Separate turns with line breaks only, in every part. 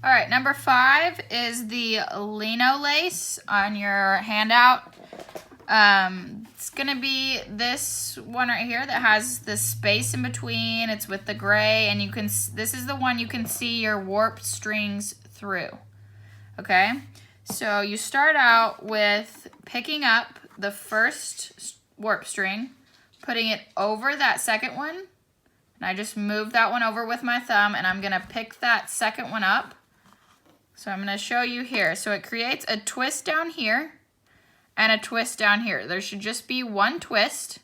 All right, number 5 is the lino lace on your handout. It's gonna be this one right here that has the space in between. It's with the gray, and you can. This is the one you can see your warp strings through. Okay, so you start out with picking up the first warp string, putting it over that second one, and I just move that one over with my thumb, and I'm gonna pick that second one up. So I'm going to show you here. So it creates a twist down here and a twist down here. There should just be one twist.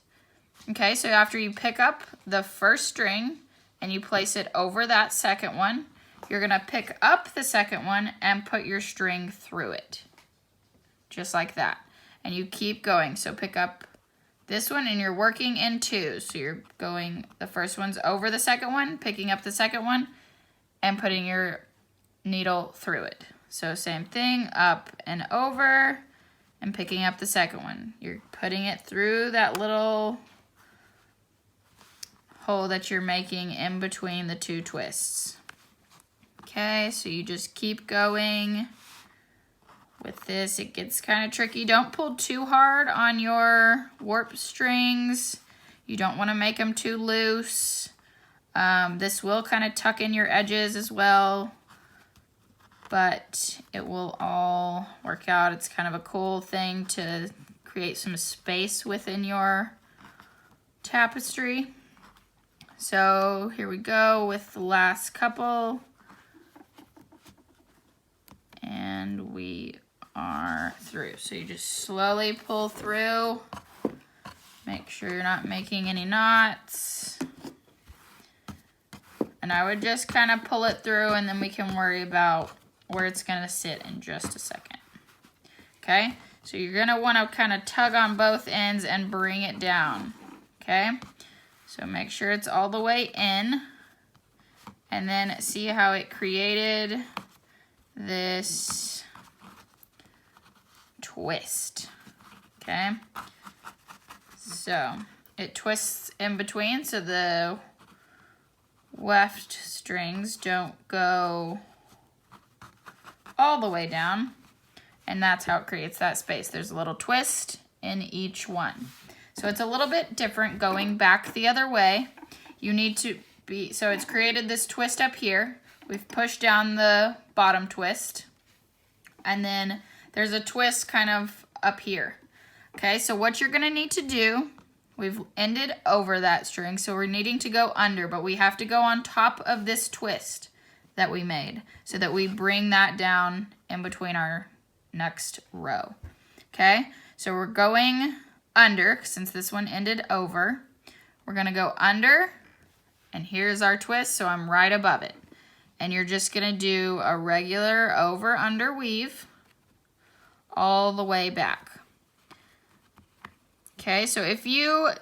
Okay, so after you pick up the first string and you place it over that second one, you're going to pick up the second one and put your string through it. Just like that. And you keep going. So pick up this one and you're working in twos. So you're going, the first one's over the second one, picking up the second one, and putting your needle through it. So same thing, up and over, and picking up the second one. You're putting it through that little hole that you're making in between the two twists. Okay, so you just keep going with this. It gets kind of tricky. Don't pull too hard on your warp strings. You don't want to make them too loose. This will kind of tuck in your edges as well, but it will all work out. It's kind of a cool thing to create some space within your tapestry. So here we go with the last couple. And we are through. So you just slowly pull through. Make sure you're not making any knots. And I would just kind of pull it through, and then we can worry about where it's going to sit in just a second. Okay, so you're going to want to kind of tug on both ends and bring it down. Okay, so make sure it's all the way in, and then see how it created this twist. Okay, so it twists in between, so the weft strings don't go all the way down, and that's how it creates that space. There's a little twist in each one. So it's a little bit different going back the other way. You need to be, so it's created this twist up here. We've pushed down the bottom twist, and then there's a twist kind of up here. Okay, so what you're gonna need to do, we've ended over that string, so we're needing to go under, but we have to go on top of this twist that we made so that we bring that down in between our next row. Okay, so we're going under, since this one ended over. We're gonna go under, and here's our twist, so I'm right above it. And you're just gonna do a regular over under weave all the way back. Okay, so if you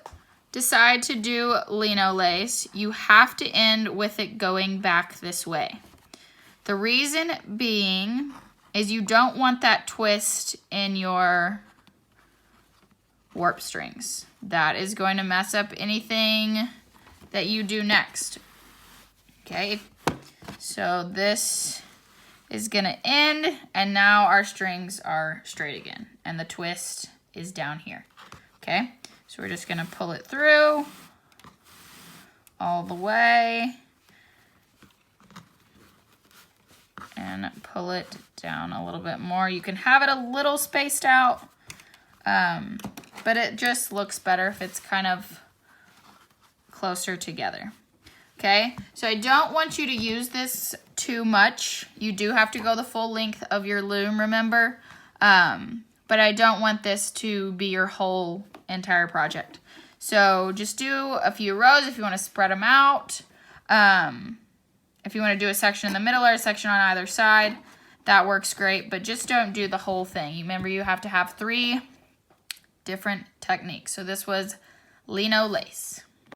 decide to do lino lace, you have to end with it going back this way. The reason being is you don't want that twist in your warp strings. That is going to mess up anything that you do next. Okay, so this is gonna end, and now our strings are straight again, and the twist is down here. Okay, so we're just gonna pull it through all the way and pull it down a little bit more. You can have it a little spaced out, but it just looks better if it's kind of closer together. Okay, so I don't want you to use this too much. You do have to go the full length of your loom, remember? But I don't want this to be your whole entire project. So just do a few rows if you want to spread them out. If you want to do a section in the middle or a section on either side, that works great, but just don't do the whole thing. Remember, you have to have 3 different techniques. So this was lino lace.